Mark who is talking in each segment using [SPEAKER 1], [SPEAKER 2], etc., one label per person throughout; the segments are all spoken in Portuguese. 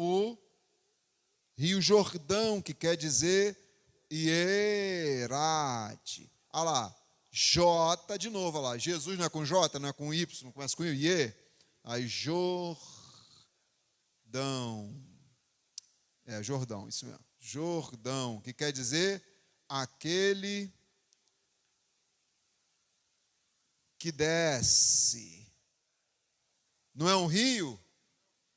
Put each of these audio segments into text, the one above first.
[SPEAKER 1] o Rio Jordão, que quer dizer Hierate. Olha lá, J de novo, olha lá. Jesus não é com J, não é com Y, não começa com I. Aí Jordão. Jordão, isso mesmo. Jordão, que quer dizer aquele que desce. Não é um rio?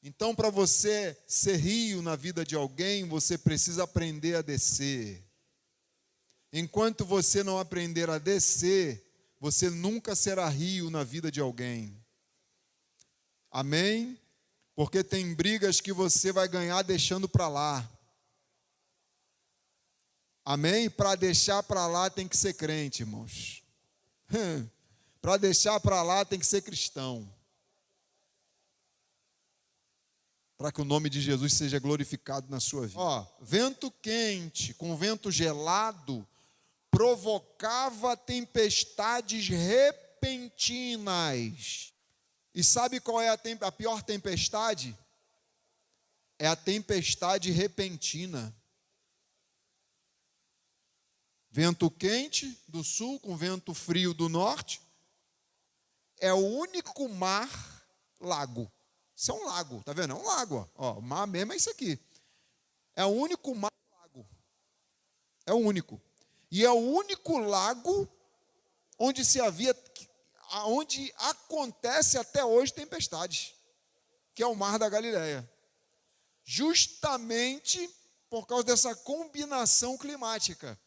[SPEAKER 1] Então, para você ser rio na vida de alguém, você precisa aprender a descer. Enquanto você não aprender a descer, você nunca será rio na vida de alguém. Amém? Porque tem brigas que você vai ganhar deixando para lá. Amém? Para deixar para lá tem que ser crente, irmãos. Para deixar para lá tem que ser cristão. Para que o nome de Jesus seja glorificado na sua vida. Vento quente com vento gelado provocava tempestades repentinas. E sabe qual é a pior tempestade? É a tempestade repentina. Vento quente do sul com vento frio do norte. É o único mar lago. Isso é um lago, tá vendo? É um lago, ó. O mar mesmo é isso aqui. É o único mar lago. É o único. E é o único lago onde acontece até hoje tempestades, que é o Mar da Galileia. Justamente por causa dessa combinação climática.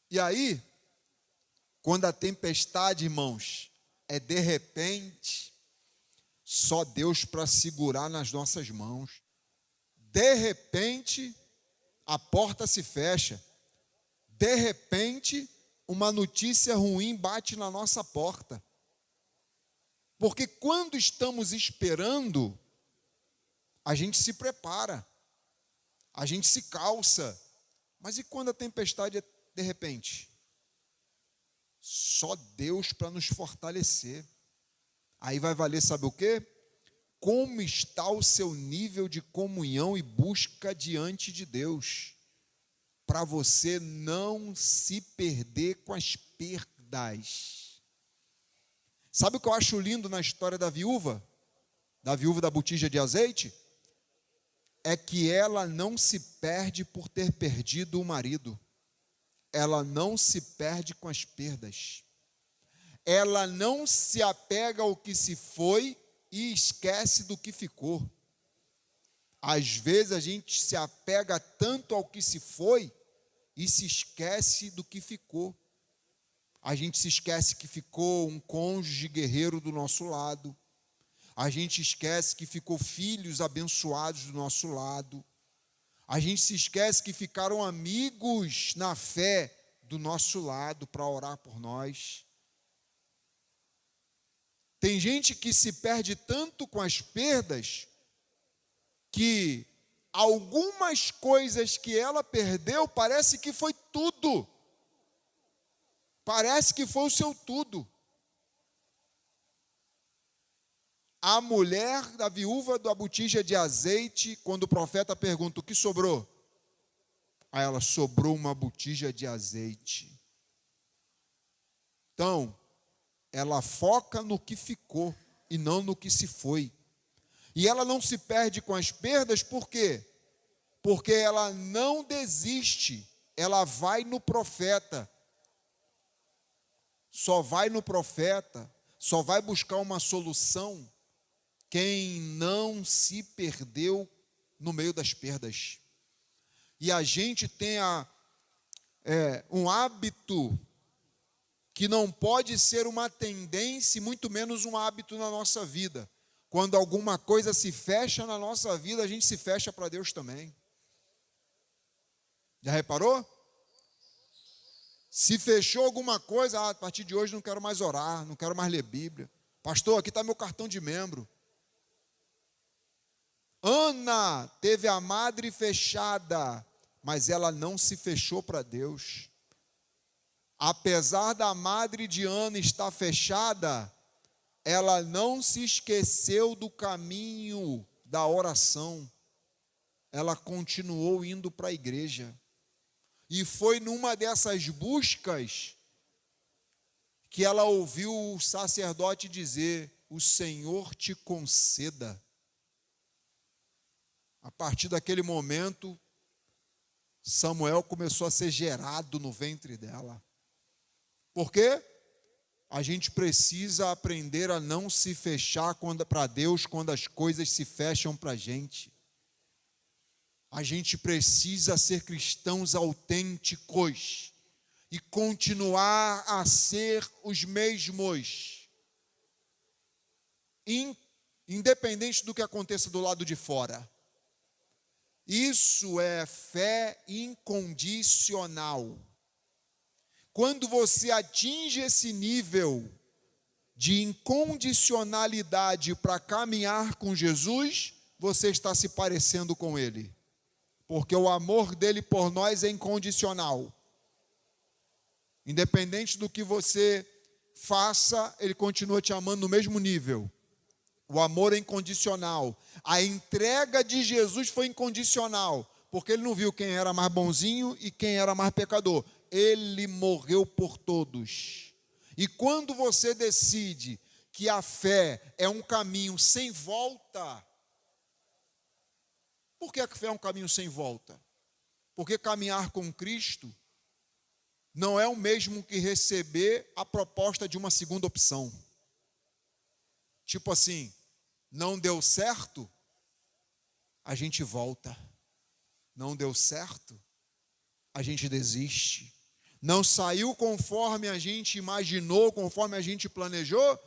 [SPEAKER 1] E aí, quando a tempestade, irmãos, é de repente, só Deus para segurar nas nossas mãos. De repente, a porta se fecha. De repente, uma notícia ruim bate na nossa porta. Porque quando estamos esperando, a gente se prepara, a gente se calça. Mas e quando a tempestade é de repente? Só Deus para nos fortalecer. Aí vai valer, sabe o quê? Como está o seu nível de comunhão e busca diante de Deus, para você não se perder com as perdas. Sabe o que eu acho lindo na história da viúva da botija de azeite? É que ela não se perde por ter perdido o marido. Ela não se perde com as perdas. Ela não se apega ao que se foi e esquece do que ficou. Às vezes a gente se apega tanto ao que se foi e se esquece do que ficou. A gente se esquece que ficou um cônjuge guerreiro do nosso lado. A gente esquece que ficou filhos abençoados do nosso lado. A gente se esquece que ficaram amigos na fé do nosso lado para orar por nós. Tem gente que se perde tanto com as perdas que algumas coisas que ela perdeu parece que foi tudo. Parece que foi o seu tudo. A mulher da viúva da botija de azeite, quando o profeta pergunta o que sobrou, aí ela: sobrou uma botija de azeite. Então, ela foca no que ficou e não no que se foi. E ela não se perde com as perdas, por quê? Porque ela não desiste, ela vai no profeta. Só vai no profeta, só vai buscar uma solução quem não se perdeu no meio das perdas. E a gente tem um hábito que não pode ser uma tendência, muito menos um hábito na nossa vida. Quando alguma coisa se fecha na nossa vida, a gente se fecha para Deus também. Já reparou? Se fechou alguma coisa, a partir de hoje não quero mais orar, não quero mais ler Bíblia. Pastor, aqui está meu cartão de membro. Ana teve a madre fechada, mas ela não se fechou para Deus. Apesar da madre de Ana estar fechada, ela não se esqueceu do caminho da oração, ela continuou indo para a igreja. E foi numa dessas buscas que ela ouviu o sacerdote dizer: o Senhor te conceda. A partir daquele momento, Samuel começou a ser gerado no ventre dela. Por quê? A gente precisa aprender a não se fechar para Deus quando as coisas se fecham para a gente. A gente precisa ser cristãos autênticos e continuar a ser os mesmos, independente do que aconteça do lado de fora. Isso é fé incondicional. Quando você atinge esse nível de incondicionalidade para caminhar com Jesus, você está se parecendo com Ele. Porque o amor dele por nós é incondicional. Independente do que você faça, Ele continua te amando no mesmo nível. O amor é incondicional. A entrega de Jesus foi incondicional, porque Ele não viu quem era mais bonzinho e quem era mais pecador. Ele morreu por todos. E quando você decide que a fé é um caminho sem volta, por que a fé é um caminho sem volta? Porque caminhar com Cristo não é o mesmo que receber a proposta de uma segunda opção. Tipo assim, não deu certo, a gente volta. Não deu certo, a gente desiste. Não saiu conforme a gente imaginou, conforme a gente planejou,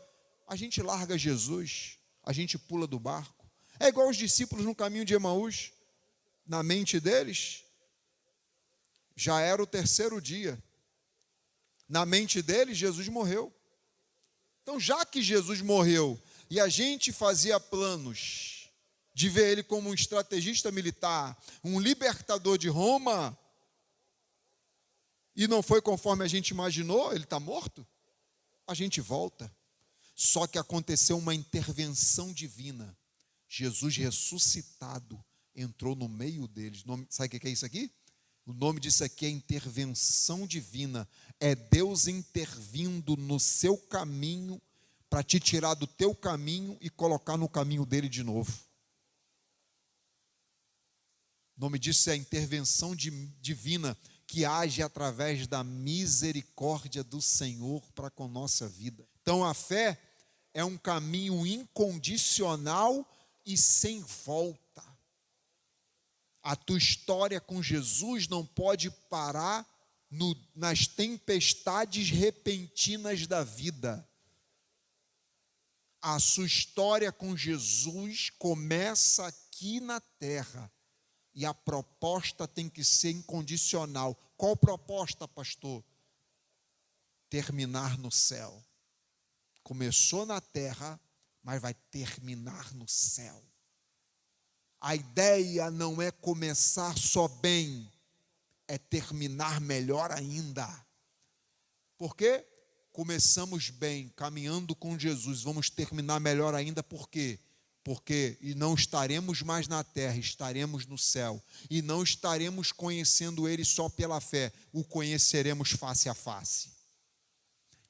[SPEAKER 1] a gente larga Jesus, a gente pula do barco. É igual os discípulos no caminho de Emaús. Na mente deles, já era o terceiro dia. Na mente deles, Jesus morreu. Então, já que Jesus morreu e a gente fazia planos de ver ele como um estrategista militar, um libertador de Roma, e não foi conforme a gente imaginou, ele está morto, a gente volta. Só que aconteceu uma intervenção divina. Jesus ressuscitado entrou no meio deles. Sabe o que é isso aqui? O nome disso aqui é intervenção divina. É Deus intervindo no seu caminho para te tirar do teu caminho e colocar no caminho dele de novo. O nome disso é intervenção divina, que age através da misericórdia do Senhor para com nossa vida. Então a fé é um caminho incondicional e sem volta. A tua história com Jesus não pode parar nas tempestades repentinas da vida. A sua história com Jesus começa aqui na terra. E a proposta tem que ser incondicional. Qual proposta, pastor? Terminar no céu. Começou na terra, mas vai terminar no céu. A ideia não é começar só bem, é terminar melhor ainda. Por quê? Começamos bem, caminhando com Jesus, vamos terminar melhor ainda, por quê? Porque não estaremos mais na terra, estaremos no céu. E não estaremos conhecendo Ele só pela fé, o conheceremos face a face.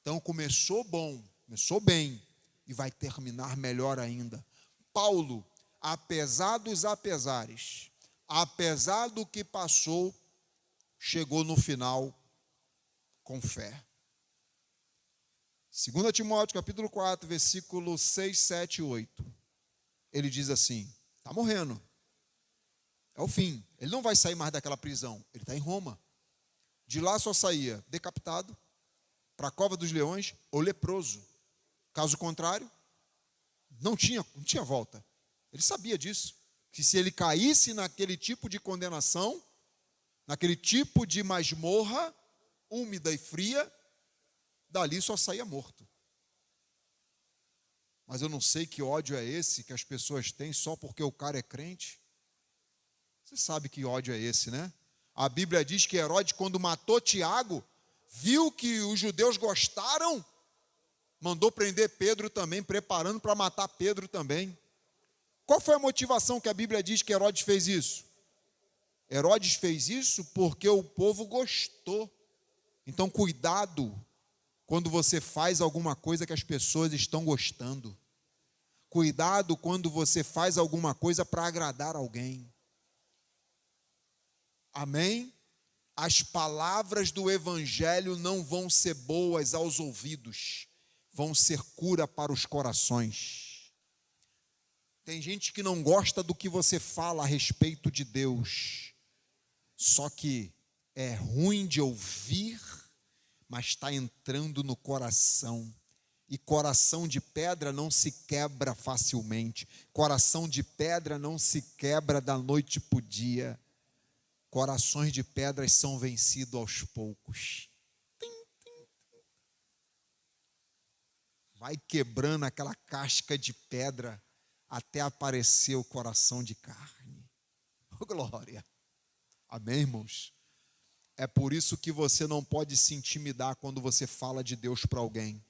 [SPEAKER 1] Então começou bom, começou bem, e vai terminar melhor ainda. Paulo, apesar dos apesares, apesar do que passou, chegou no final com fé. 2 Timóteo capítulo 4, versículo 6, 7 e 8. Ele diz assim, está morrendo, é o fim, ele não vai sair mais daquela prisão, ele está em Roma, de lá só saía decapitado, para a cova dos leões ou leproso, caso contrário, não tinha volta, ele sabia disso, que se ele caísse naquele tipo de condenação, naquele tipo de masmorra, úmida e fria, dali só saía morto. Mas eu não sei que ódio é esse que as pessoas têm só porque o cara é crente. Você sabe que ódio é esse, né? A Bíblia diz que Herodes, quando matou Tiago, viu que os judeus gostaram, mandou prender Pedro também, preparando para matar Pedro também. Qual foi a motivação que a Bíblia diz que Herodes fez isso? Herodes fez isso porque o povo gostou. Então, cuidado quando você faz alguma coisa que as pessoas estão gostando. Cuidado quando você faz alguma coisa para agradar alguém. Amém? As palavras do Evangelho não vão ser boas aos ouvidos, vão ser cura para os corações. Tem gente que não gosta do que você fala a respeito de Deus, só que é ruim de ouvir, mas está entrando no coração. E coração de pedra não se quebra facilmente. Coração de pedra não se quebra da noite para o dia. Corações de pedras são vencidos aos poucos. Vai quebrando aquela casca de pedra até aparecer o coração de carne. Oh, glória! Amém, irmãos? É por isso que você não pode se intimidar quando você fala de Deus para alguém.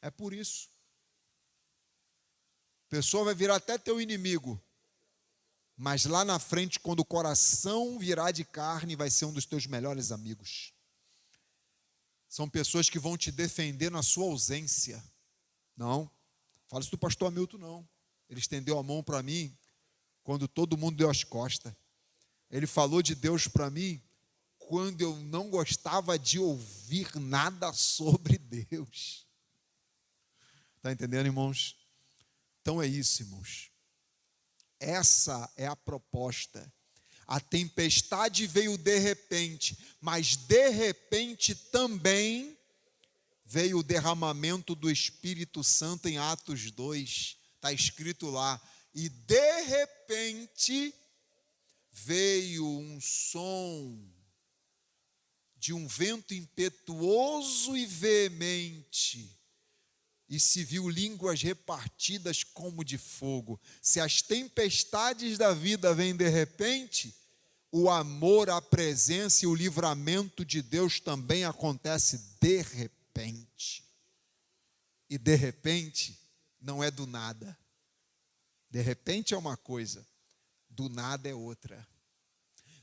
[SPEAKER 1] É por isso. A pessoa vai virar até teu inimigo, mas lá na frente, quando o coração virar de carne, vai ser um dos teus melhores amigos. São pessoas que vão te defender na sua ausência. Não, fala isso do pastor Hamilton, não. Ele estendeu a mão para mim quando todo mundo deu as costas. Ele falou de Deus para mim quando eu não gostava de ouvir nada sobre Deus. Está entendendo, irmãos? Então é isso, irmãos. Essa é a proposta. A tempestade veio de repente, mas de repente também veio o derramamento do Espírito Santo em Atos 2. Está escrito lá. E de repente veio um som de um vento impetuoso e veemente, e se viu línguas repartidas como de fogo. Se as tempestades da vida vêm de repente, o amor, a presença e o livramento de Deus também acontece de repente. E de repente não é do nada. De repente é uma coisa, do nada é outra.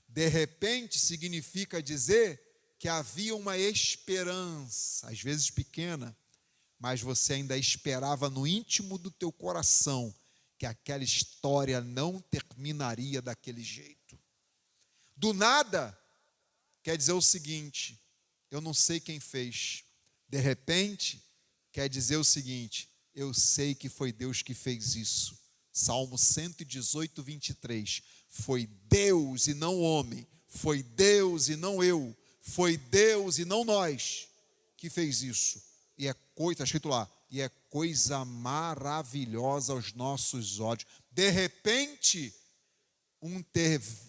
[SPEAKER 1] De repente significa dizer que havia uma esperança, às vezes pequena, mas você ainda esperava no íntimo do teu coração que aquela história não terminaria daquele jeito. Do nada, quer dizer o seguinte, eu não sei quem fez. De repente, quer dizer o seguinte, eu sei que foi Deus que fez isso. Salmo 118, 23. Foi Deus e não homem, foi Deus e não eu, foi Deus e não nós que fez isso. E é coisa, está escrito lá, e é coisa maravilhosa aos nossos olhos. De repente,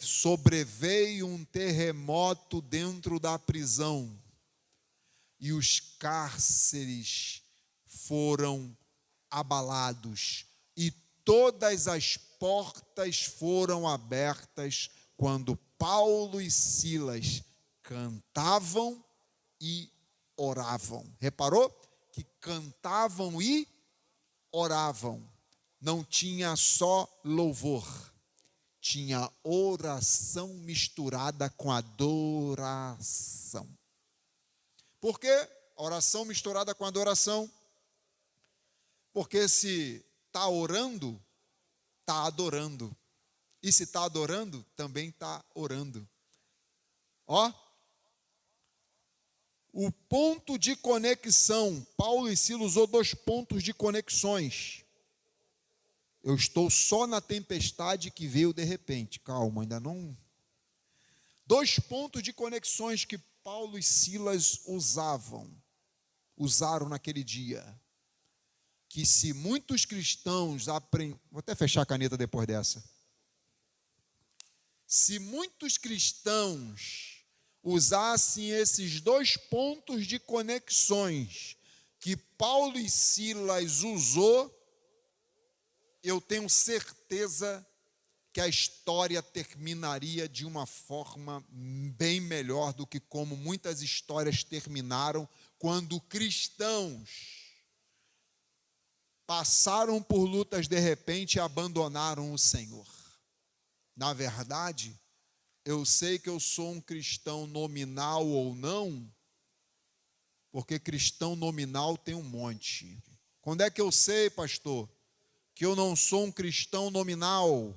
[SPEAKER 1] sobreveio um terremoto dentro da prisão, e os cárceres foram abalados, e todas as portas foram abertas quando Paulo e Silas cantavam e oravam. Reparou? Que cantavam e oravam. Não tinha só louvor, tinha oração misturada com adoração. Por quê? Oração misturada com adoração. Porque se está orando, está adorando. E se está adorando, também está orando. Ó. O ponto de conexão, Paulo e Silas usou 2 pontos de conexões. Eu estou só na tempestade que veio de repente. Calma, ainda não. 2 pontos de conexões que Paulo e Silas usaram naquele dia. Que se muitos cristãos aprendem... Vou até fechar a caneta depois dessa. Se muitos cristãos usassem esses 2 pontos de conexões que Paulo e Silas usou, eu tenho certeza que a história terminaria de uma forma bem melhor do que como muitas histórias terminaram quando cristãos passaram por lutas de repente e abandonaram o Senhor. Na verdade, eu sei que eu sou um cristão nominal ou não, porque cristão nominal tem um monte. Quando é que eu sei, pastor, que eu não sou um cristão nominal?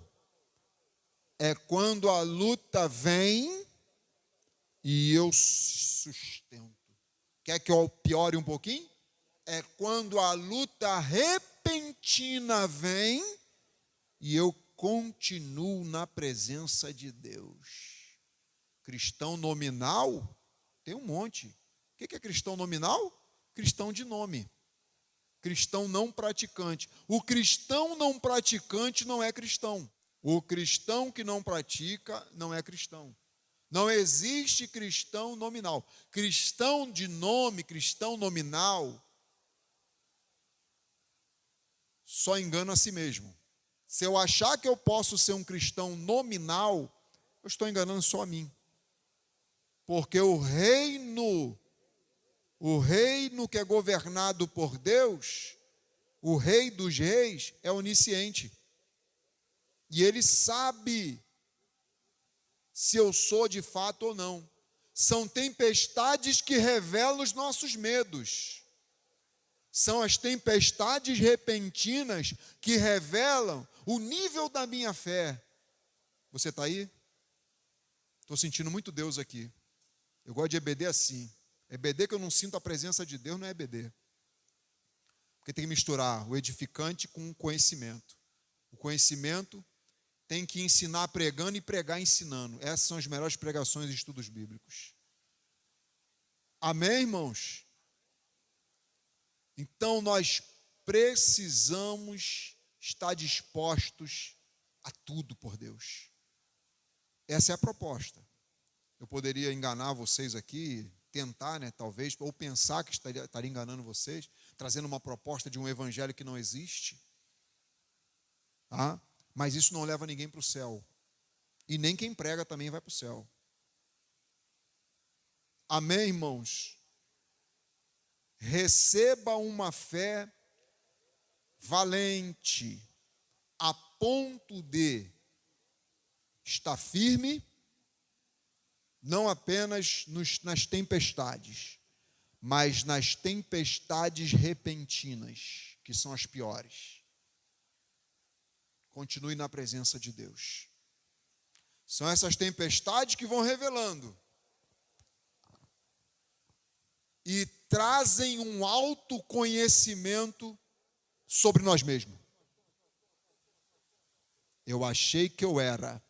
[SPEAKER 1] É quando a luta vem e eu sustento. Quer que eu piore um pouquinho? É quando a luta repentina vem e eu continuo na presença de Deus. Cristão nominal tem um monte. O que é cristão nominal? Cristão de nome. Cristão não praticante. O cristão não praticante não é cristão. O cristão que não pratica não é cristão. Não existe cristão nominal. Cristão de nome, cristão nominal, só engana a si mesmo. Se eu achar que eu posso ser um cristão nominal, eu estou enganando só a mim. Porque o reino que é governado por Deus, o Rei dos Reis, é onisciente. E Ele sabe se eu sou de fato ou não. São tempestades que revelam os nossos medos. São as tempestades repentinas que revelam o nível da minha fé. Você está aí? Estou sentindo muito Deus aqui. Eu gosto de EBD assim. EBD que eu não sinto a presença de Deus não é EBD. Porque tem que misturar o edificante com o conhecimento. O conhecimento tem que ensinar pregando e pregar ensinando. Essas são as melhores pregações e estudos bíblicos. Amém, irmãos? Então nós precisamos estar dispostos a tudo por Deus. Essa é a proposta. Eu poderia enganar vocês aqui, tentar, talvez, ou pensar que estaria enganando vocês, trazendo uma proposta de um evangelho que não existe. Tá? Mas isso não leva ninguém para o céu. E nem quem prega também vai para o céu. Amém, irmãos? Receba uma fé valente, a ponto de estar firme, não apenas nas tempestades, mas nas tempestades repentinas, que são as piores. Continue na presença de Deus. São essas tempestades que vão revelando e trazem um autoconhecimento sobre nós mesmos. Eu achei que eu era,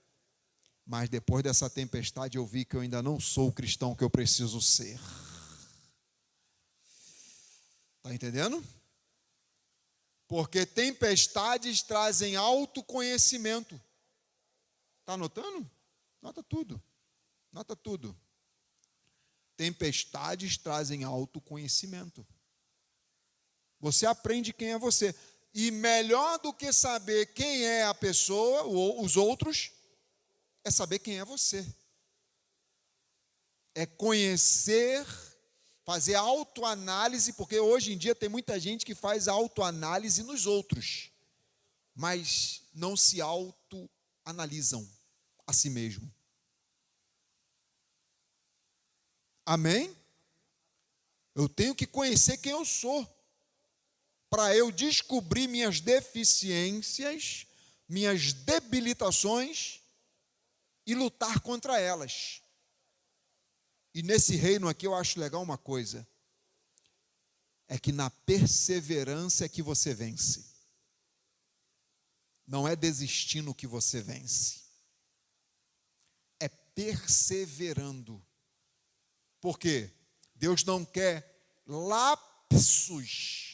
[SPEAKER 1] mas depois dessa tempestade eu vi que eu ainda não sou o cristão que eu preciso ser. Está entendendo? Porque tempestades trazem autoconhecimento. Está anotando? Nota tudo. Nota tudo. Tempestades trazem autoconhecimento. Você aprende quem é você. E melhor do que saber quem é a pessoa, ou os outros, é saber quem é você. É conhecer, fazer autoanálise, porque hoje em dia tem muita gente que faz autoanálise nos outros, mas não se autoanalisam a si mesmo. Amém? Eu tenho que conhecer quem eu sou, para eu descobrir minhas deficiências, minhas debilitações e lutar contra elas. E nesse reino aqui eu acho legal uma coisa, é que na perseverança é que você vence. Não é desistindo que você vence, é perseverando. Por quê? Deus não quer lapsos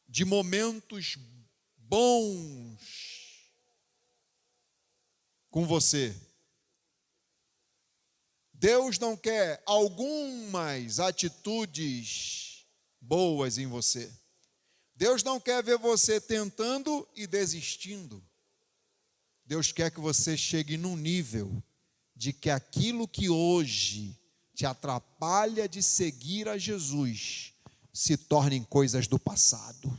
[SPEAKER 1] de momentos bons com você. Deus não quer algumas atitudes boas em você. Deus não quer ver você tentando e desistindo. Deus quer que você chegue num nível de que aquilo que hoje te atrapalha de seguir a Jesus se tornem coisas do passado.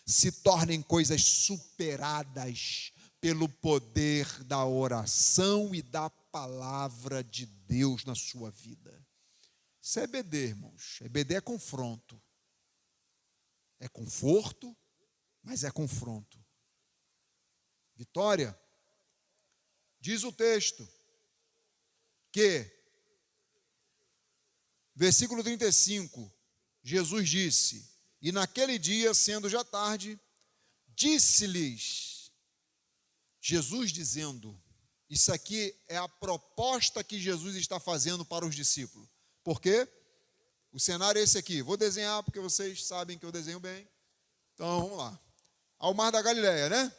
[SPEAKER 1] se tornem coisas superadas pelo poder da oração e da palavra de Deus na sua vida. Isso é EBD, irmãos. EBD é confronto. É conforto, mas é confronto. Vitória, diz o texto que, versículo 35, Jesus disse: e naquele dia, sendo já tarde, disse-lhes, Jesus dizendo, isso aqui é a proposta que Jesus está fazendo para os discípulos. Por quê? O cenário é esse aqui. Vou desenhar porque vocês sabem que eu desenho bem. Então, vamos lá. Ao Mar da Galileia, né?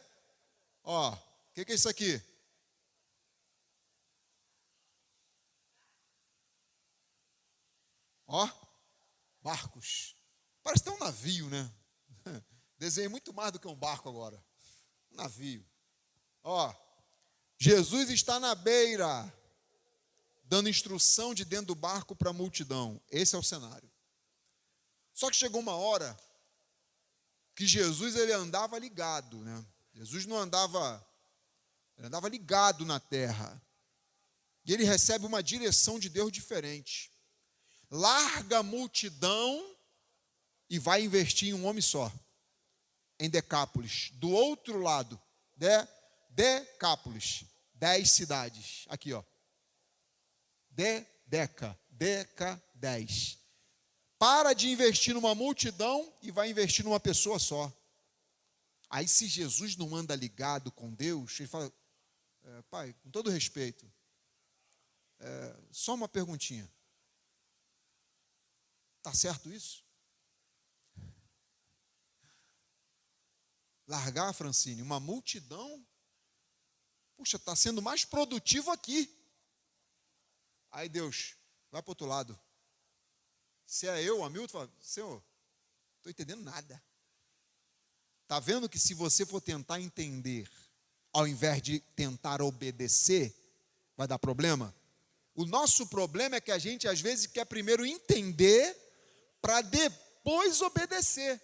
[SPEAKER 1] Ó, o que é isso aqui? Ó, barcos. Parece ter um navio, né? Desenhei muito mais do que um barco agora. Um navio. Ó, Jesus está na beira, dando instrução de dentro do barco para a multidão. Esse é o cenário. Só que chegou uma hora que Jesus ele andava ligado, né? Jesus não andava, ele andava ligado na terra. E ele recebe uma direção de Deus diferente. Larga a multidão e vai investir em um homem só, em Decápolis. Do outro lado, Decápolis, 10 cidades. Aqui, ó. Deca, 10. Para de investir numa multidão e vai investir numa pessoa só. Aí, se Jesus não anda ligado com Deus, ele fala, pai, com todo respeito, só uma perguntinha. Está certo isso? Largar, Francine, uma multidão, puxa, está sendo mais produtivo aqui. Aí Deus, vai para o outro lado. Se é eu, Hamilton, fala, Senhor, não estou entendendo nada. Está vendo que se você for tentar entender, ao invés de tentar obedecer, vai dar problema? O nosso problema é que a gente, às vezes, quer primeiro entender para depois obedecer.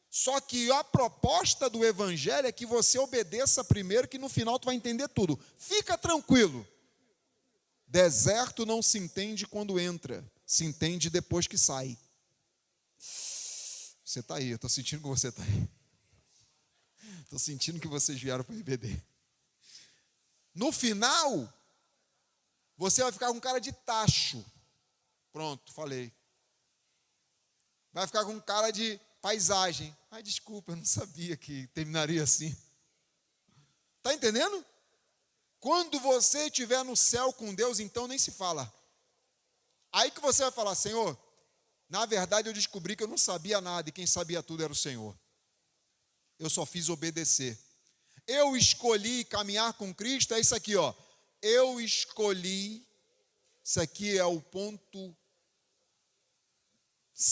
[SPEAKER 1] Só que a proposta do evangelho é que você obedeça primeiro, que no final tu vai entender tudo. Fica tranquilo. Deserto não se entende quando entra, se entende depois que sai. Você está aí, eu estou sentindo que você está aí. Estou sentindo que vocês vieram para o IBD. No final, você vai ficar com cara de tacho. Pronto, falei. Vai ficar com cara de paisagem. Ai, desculpa, eu não sabia que terminaria assim. Está entendendo? Quando você estiver no céu com Deus, então nem se fala. Aí que você vai falar, Senhor, na verdade eu descobri que eu não sabia nada e quem sabia tudo era o Senhor. Eu só fiz obedecer. Eu escolhi caminhar com Cristo, é isso aqui, ó. Eu escolhi, isso aqui é o ponto,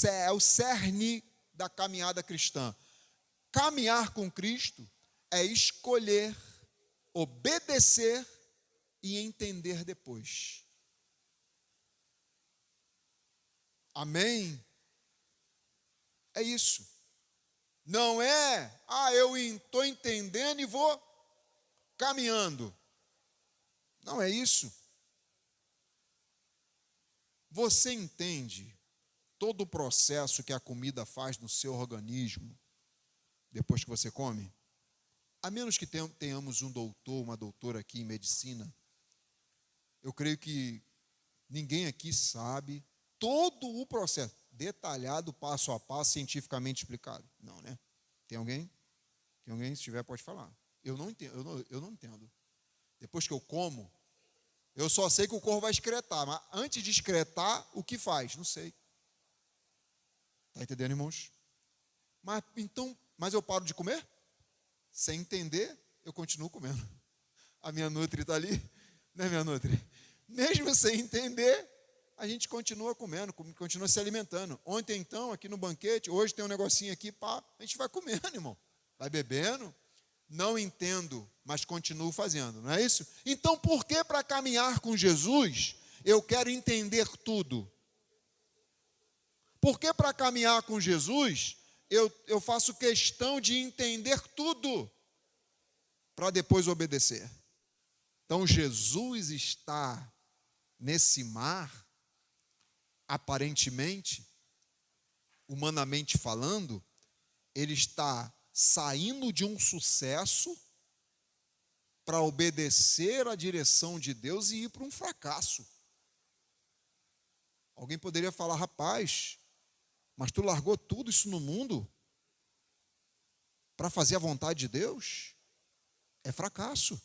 [SPEAKER 1] é o cerne da caminhada cristã. Caminhar com Cristo é escolher, obedecer e entender depois. Amém? É isso. Não é, eu estou entendendo e vou caminhando. Não é isso. Você entende todo o processo que a comida faz no seu organismo depois que você come? A menos que tenhamos um doutor, uma doutora aqui em medicina, eu creio que ninguém aqui sabe todo o processo, detalhado, passo a passo, cientificamente explicado. Não, né? Tem alguém? Tem alguém? Se tiver, pode falar. Eu não entendo, eu não entendo. Depois que eu como, eu só sei que o corpo vai excretar, mas antes de excretar, o que faz? Não sei. Está entendendo, irmãos? Mas eu paro de comer? Sem entender, eu continuo comendo. A minha Nutri está ali, né, minha Nutri? Mesmo sem entender, a gente continua comendo, continua se alimentando. Ontem, então, aqui no banquete, hoje tem um negocinho aqui, a gente vai comendo, irmão. Vai bebendo, não entendo, mas continuo fazendo, não é isso? Então, por que para caminhar com Jesus, eu quero entender tudo? Por que para caminhar com Jesus, eu faço questão de entender tudo para depois obedecer. Então Jesus está nesse mar, aparentemente, humanamente falando, ele está saindo de um sucesso para obedecer à direção de Deus e ir para um fracasso. Alguém poderia falar, rapaz, mas tu largou tudo isso no mundo para fazer a vontade de Deus? É fracasso.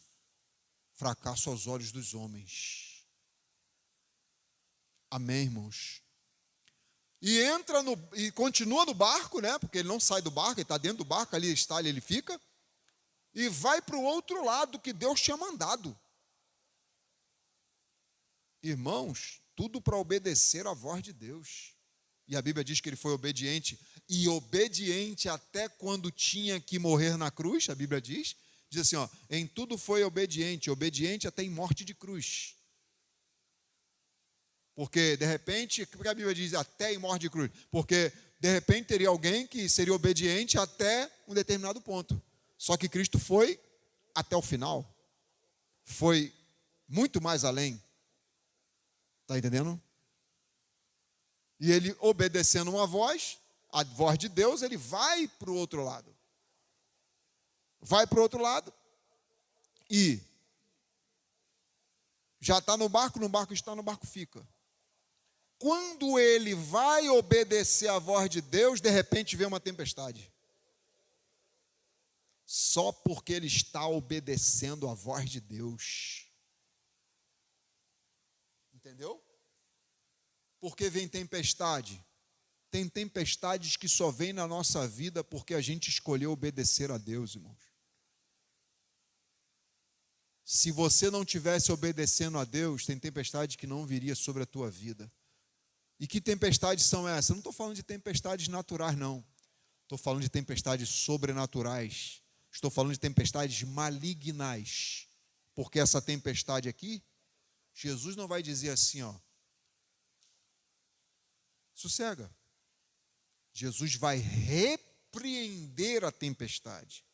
[SPEAKER 1] Fracasso aos olhos dos homens. Amém, irmãos? E continua no barco, né? Porque ele não sai do barco, ele está dentro do barco, ali está, ali ele fica. E vai para o outro lado que Deus tinha mandado. Irmãos, tudo para obedecer à voz de Deus. E a Bíblia diz que ele foi obediente, e obediente até quando tinha que morrer na cruz, a Bíblia diz assim, ó, em tudo foi obediente, obediente até em morte de cruz. Porque, de repente, porque a Bíblia diz até em morte de cruz? Porque, de repente, teria alguém que seria obediente até um determinado ponto. Só que Cristo foi até o final. Foi muito mais além. Está entendendo? E ele, obedecendo uma voz, a voz de Deus, ele vai para o outro lado. Vai para o outro lado e já está no barco está, no barco fica. Quando ele vai obedecer a voz de Deus, de repente vem uma tempestade. Só porque ele está obedecendo a voz de Deus. Entendeu? Porque vem tempestade. Tem tempestades que só vêm na nossa vida porque a gente escolheu obedecer a Deus, irmãos. Se você não tivesse obedecendo a Deus, tem tempestade que não viria sobre a tua vida. E que tempestades são essas? Eu não estou falando de tempestades naturais, não. Estou falando de tempestades sobrenaturais. Estou falando de tempestades malignas. Porque essa tempestade aqui, Jesus não vai dizer assim, ó, sossega. Jesus vai repreender a tempestade.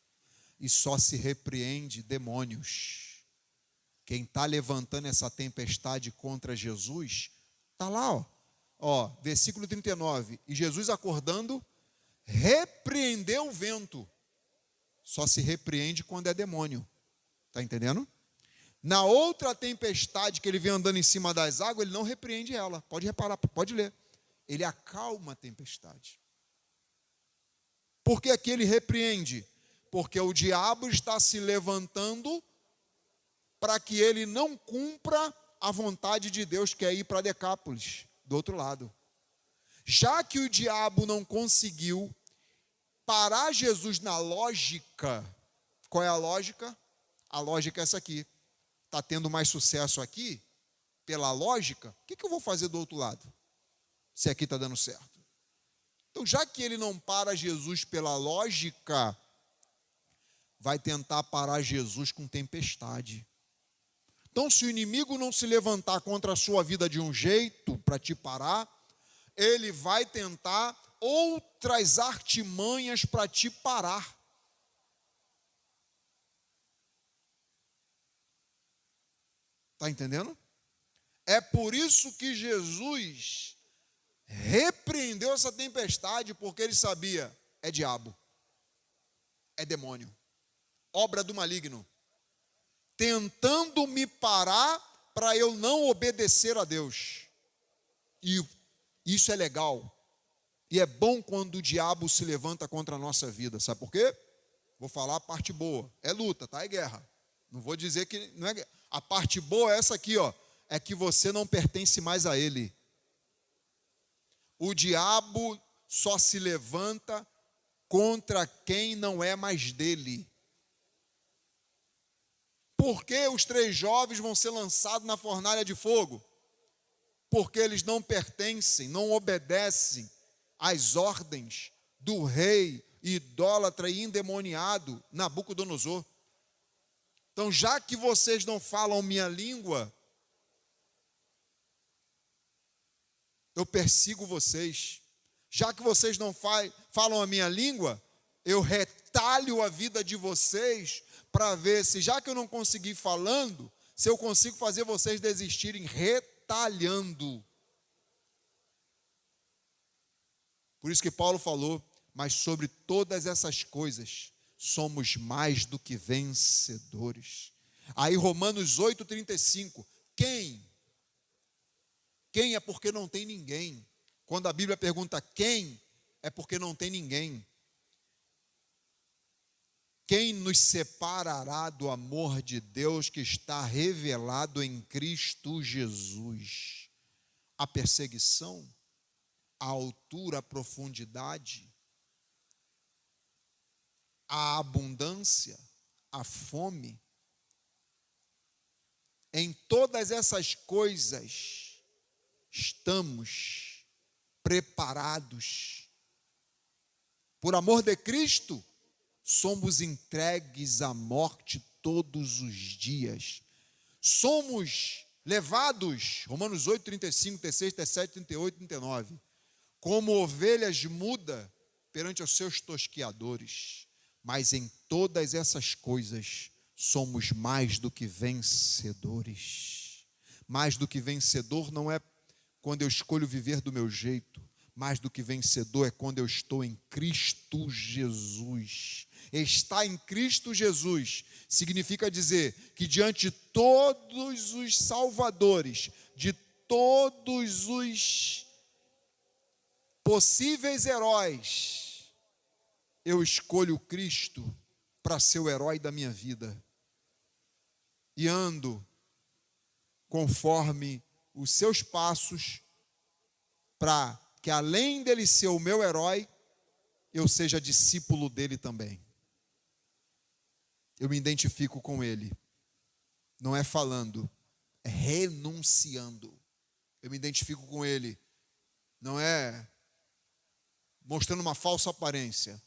[SPEAKER 1] E só se repreende demônios. Quem está levantando essa tempestade contra Jesus, está lá, ó, versículo 39. E Jesus acordando, repreendeu o vento. Só se repreende quando é demônio. Está entendendo? Na outra tempestade que ele vem andando em cima das águas, ele não repreende ela. Pode reparar, pode ler. Ele acalma a tempestade. Por que aqui ele repreende? Porque o diabo está se levantando para que ele não cumpra a vontade de Deus, que é ir para Decápolis, do outro lado. Já que o diabo não conseguiu parar Jesus na lógica, qual é a lógica? A lógica é essa aqui. Está tendo mais sucesso aqui, pela lógica, o que eu vou fazer do outro lado? Se aqui está dando certo. Então, já que ele não para Jesus pela lógica, vai tentar parar Jesus com tempestade. Então, se o inimigo não se levantar contra a sua vida de um jeito para te parar, ele vai tentar outras artimanhas para te parar. Está entendendo? É por isso que Jesus repreendeu essa tempestade, porque ele sabia, é diabo, é demônio, obra do maligno, tentando me parar para eu não obedecer a Deus. E isso é legal. E é bom quando o diabo se levanta contra a nossa vida. Sabe por quê? Vou falar a parte boa. É luta, tá? É guerra. Não vou dizer que não é guerra. A parte boa é essa aqui, ó. É que você não pertence mais a ele. O diabo só se levanta contra quem não é mais dele. Por que os 3 jovens vão ser lançados na fornalha de fogo? Porque eles não pertencem, não obedecem às ordens do rei idólatra e endemoniado Nabucodonosor. Então, já que vocês não falam minha língua, eu persigo vocês. Já que vocês não falam a minha língua, eu retalho a vida de vocês para ver se, já que eu não consegui falando, se eu consigo fazer vocês desistirem retalhando. Por isso que Paulo falou, mas sobre todas essas coisas, somos mais do que vencedores. Aí Romanos 8,35, quem? Quem é porque não tem ninguém. Quando a Bíblia pergunta quem, é porque não tem ninguém. Quem nos separará do amor de Deus que está revelado em Cristo Jesus? A perseguição, a altura, a profundidade, a abundância, a fome. Em todas essas coisas, estamos preparados. Por amor de Cristo, somos entregues à morte todos os dias. Somos levados, Romanos 8, 35, 36, 37, 38, 39, como ovelhas mudas perante os seus tosqueadores. Mas em todas essas coisas, somos mais do que vencedores. Mais do que vencedor não é quando eu escolho viver do meu jeito. Mais do que vencedor é quando eu estou em Cristo Jesus. Estar em Cristo Jesus significa dizer que diante de todos os salvadores, de todos os possíveis heróis, eu escolho Cristo para ser o herói da minha vida. E ando conforme os seus passos, para que além dele ser o meu herói, eu seja discípulo dele também. Eu me identifico com ele. Não é falando, é renunciando. Eu me identifico com ele. Não é mostrando uma falsa aparência.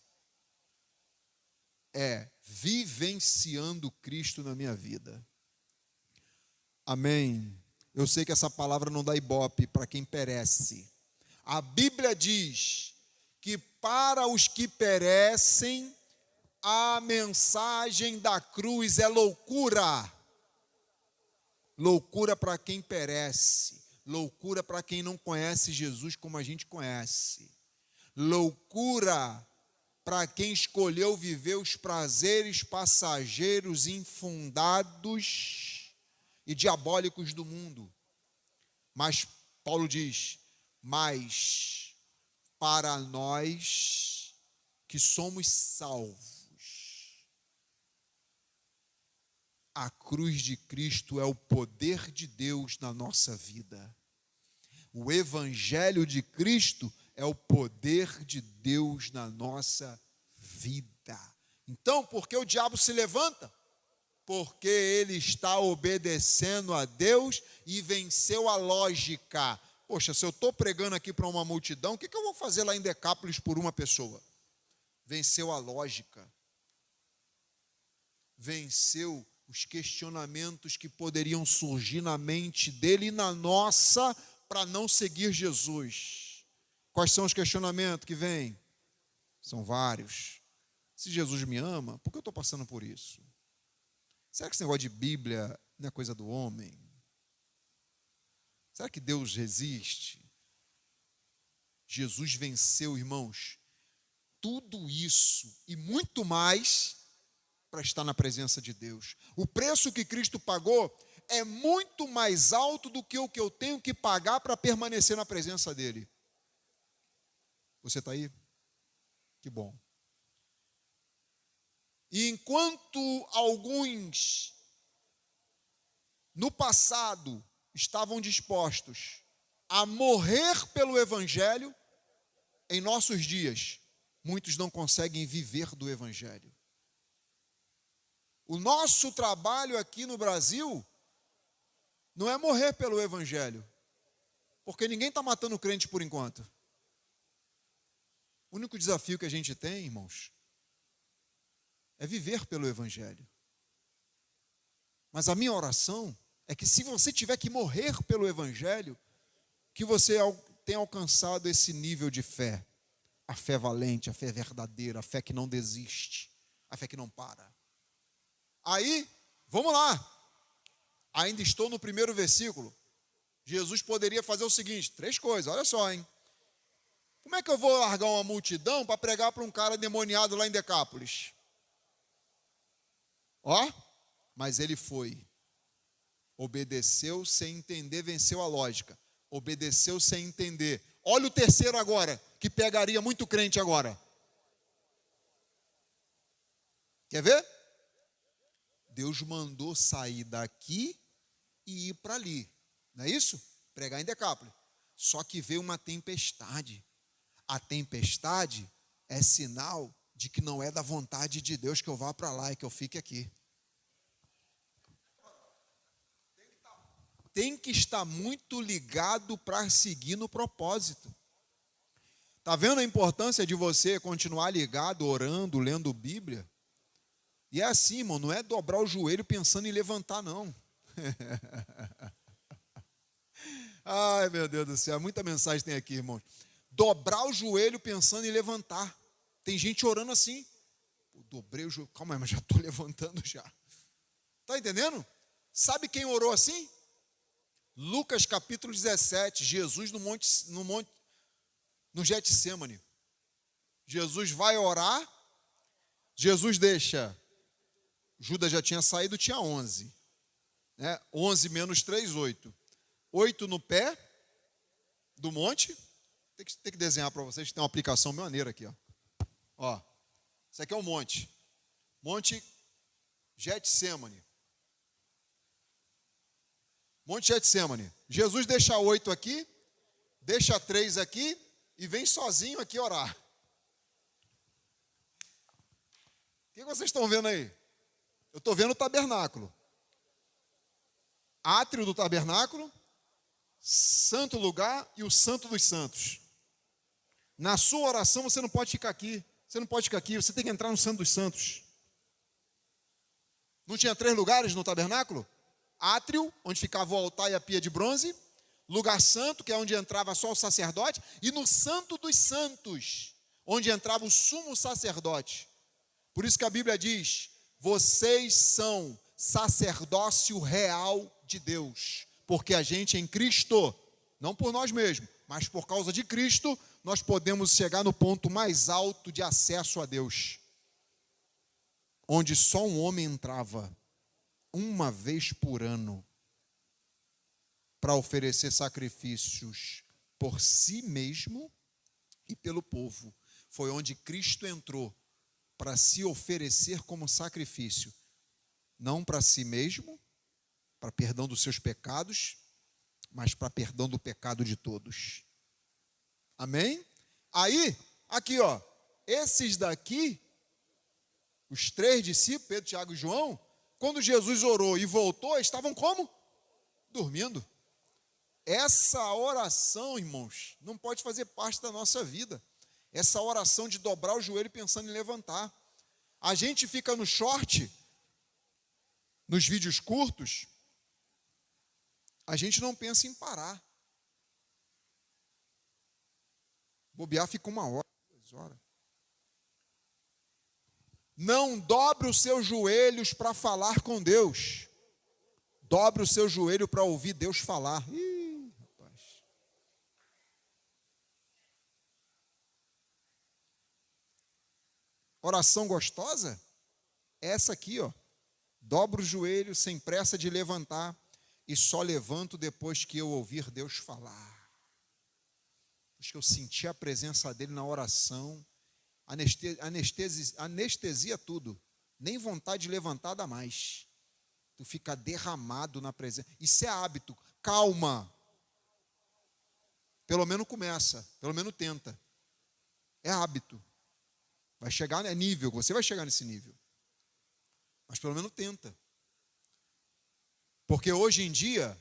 [SPEAKER 1] É vivenciando Cristo na minha vida. Amém. Eu sei que essa palavra não dá ibope para quem perece. A Bíblia diz que para os que perecem, a mensagem da cruz é loucura. Loucura para quem perece. Loucura para quem não conhece Jesus como a gente conhece. Loucura para quem escolheu viver os prazeres passageiros, infundados e diabólicos do mundo. Mas Paulo diz, mas para nós que somos salvos, a cruz de Cristo é o poder de Deus na nossa vida. O evangelho de Cristo é o poder de Deus na nossa vida. Então, por que o diabo se levanta? Porque ele está obedecendo a Deus e venceu a lógica. Poxa, se eu estou pregando aqui para uma multidão, o que eu vou fazer lá em Decápolis por uma pessoa? Venceu a lógica. Venceu os questionamentos que poderiam surgir na mente dele e na nossa para não seguir Jesus. Quais são os questionamentos que vêm? São vários. Se Jesus me ama, por que eu estou passando por isso? Será que esse negócio de Bíblia não é coisa do homem? Será que Deus resiste? Jesus venceu, irmãos, tudo isso e muito mais para estar na presença de Deus. O preço que Cristo pagou é muito mais alto do que o que eu tenho que pagar para permanecer na presença dele. Você está aí? Que bom. E enquanto alguns no passado estavam dispostos a morrer pelo evangelho, em nossos dias, muitos não conseguem viver do evangelho. O nosso trabalho aqui no Brasil não é morrer pelo evangelho, porque ninguém está matando crente por enquanto. O único desafio que a gente tem, irmãos, é viver pelo evangelho. Mas a minha oração é que se você tiver que morrer pelo evangelho, que você tenha alcançado esse nível de fé. A fé valente, a fé verdadeira, a fé que não desiste, a fé que não para. Aí, vamos lá. Ainda estou no primeiro versículo. Jesus poderia fazer o seguinte, 3 coisas, olha só, hein? Como é que eu vou largar uma multidão para pregar para um cara endemoniado lá em Decápolis? Ó, mas ele foi. Obedeceu sem entender, venceu a lógica. Obedeceu sem entender. Olha o terceiro agora, que pegaria muito crente agora. Quer ver? Deus mandou sair daqui e ir para ali. Não é isso? Pregar em Decápolis. Só que veio uma tempestade. A tempestade é sinal de que não é da vontade de Deus que eu vá para lá e que eu fique aqui. Tem que estar muito ligado para seguir no propósito. Está vendo a importância de você continuar ligado, orando, lendo Bíblia? E é assim, irmão, não é dobrar o joelho pensando em levantar, não. Ai, meu Deus do céu, muita mensagem tem aqui, irmãos. Dobrar o joelho pensando em levantar. Tem gente orando assim. Dobrei o joelho, calma aí, mas já estou levantando já. Está entendendo? Sabe quem orou assim? Lucas capítulo 17, Jesus no Getsêmani. Jesus vai orar, Jesus deixa, Judas já tinha saído, tinha 11. 11 menos 3, 8. 8 no pé do monte. Tem que desenhar para vocês, tem uma aplicação maneira aqui. Ó, isso aqui é um monte. Monte Getsêmani. Monte Getsêmani. Jesus deixa 8 aqui, deixa 3 aqui e vem sozinho aqui orar. O que vocês estão vendo aí? Eu estou vendo o tabernáculo. Átrio do tabernáculo, santo lugar e o santo dos santos. Na sua oração você não pode ficar aqui. Você não pode ficar aqui, você tem que entrar no santo dos santos. Não tinha 3 lugares no tabernáculo? Átrio, onde ficava o altar e a pia de bronze. Lugar santo, que é onde entrava só o sacerdote. E no santo dos santos, onde entrava o sumo sacerdote. Por isso que a Bíblia diz, vocês são sacerdócio real de Deus. Porque a gente em Cristo, não por nós mesmos, mas por causa de Cristo, nós podemos chegar no ponto mais alto de acesso a Deus. Onde só um homem entrava uma vez por ano para oferecer sacrifícios por si mesmo e pelo povo. Foi onde Cristo entrou para se oferecer como sacrifício, não para si mesmo, para perdão dos seus pecados, mas para perdão do pecado de todos. Amém? Aí, aqui ó, esses daqui, os 3 discípulos, Pedro, Tiago e João, quando Jesus orou e voltou, estavam como? Dormindo. Essa oração, irmãos, não pode fazer parte da nossa vida. Essa oração de dobrar o joelho pensando em levantar. A gente fica no short, nos vídeos curtos, a gente não pensa em parar. Bobear fica 1 hora, 2 horas. Não dobre os seus joelhos para falar com Deus. Dobre o seu joelho para ouvir Deus falar. Ih, rapaz. Oração gostosa? Essa aqui, ó. Dobro o joelho sem pressa de levantar e só levanto depois que eu ouvir Deus falar. Depois que eu sentir a presença dele na oração, anestesia tudo. Nem vontade de levantar dá mais. Tu fica derramado na presença. Isso é hábito. Calma. Pelo menos começa. Pelo menos tenta. É hábito. Vai chegar, é nível. Você vai chegar nesse nível. Mas pelo menos tenta. Porque hoje em dia,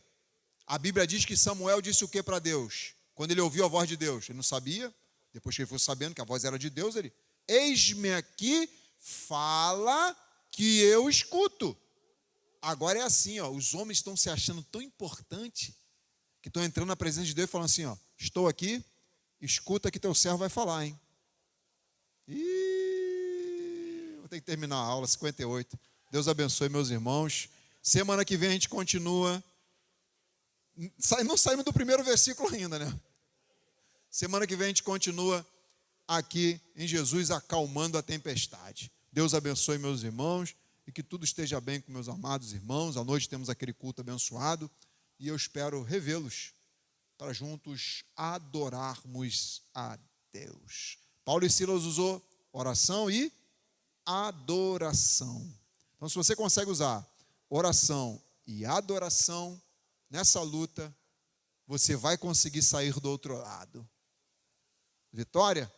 [SPEAKER 1] a Bíblia diz que Samuel disse o que para Deus? Quando ele ouviu a voz de Deus, ele não sabia. Depois que ele fosse sabendo que a voz era de Deus, ele, eis-me aqui, fala que eu escuto. Agora é assim, ó, os homens estão se achando tão importante que estão entrando na presença de Deus e falando assim, ó, estou aqui, escuta que teu servo vai falar, hein? E vou ter que terminar a aula, 58. Deus abençoe, meus irmãos. Semana que vem a gente continua. Não saímos do primeiro versículo ainda, né? Semana que vem a gente continua aqui em Jesus acalmando a tempestade. Deus abençoe, meus irmãos, e que tudo esteja bem com meus amados irmãos. À noite temos aquele culto abençoado e eu espero revê-los para juntos adorarmos a Deus. Paulo e Silas usou oração e adoração. Então, se você consegue usar oração e adoração nessa luta, você vai conseguir sair do outro lado. Vitória?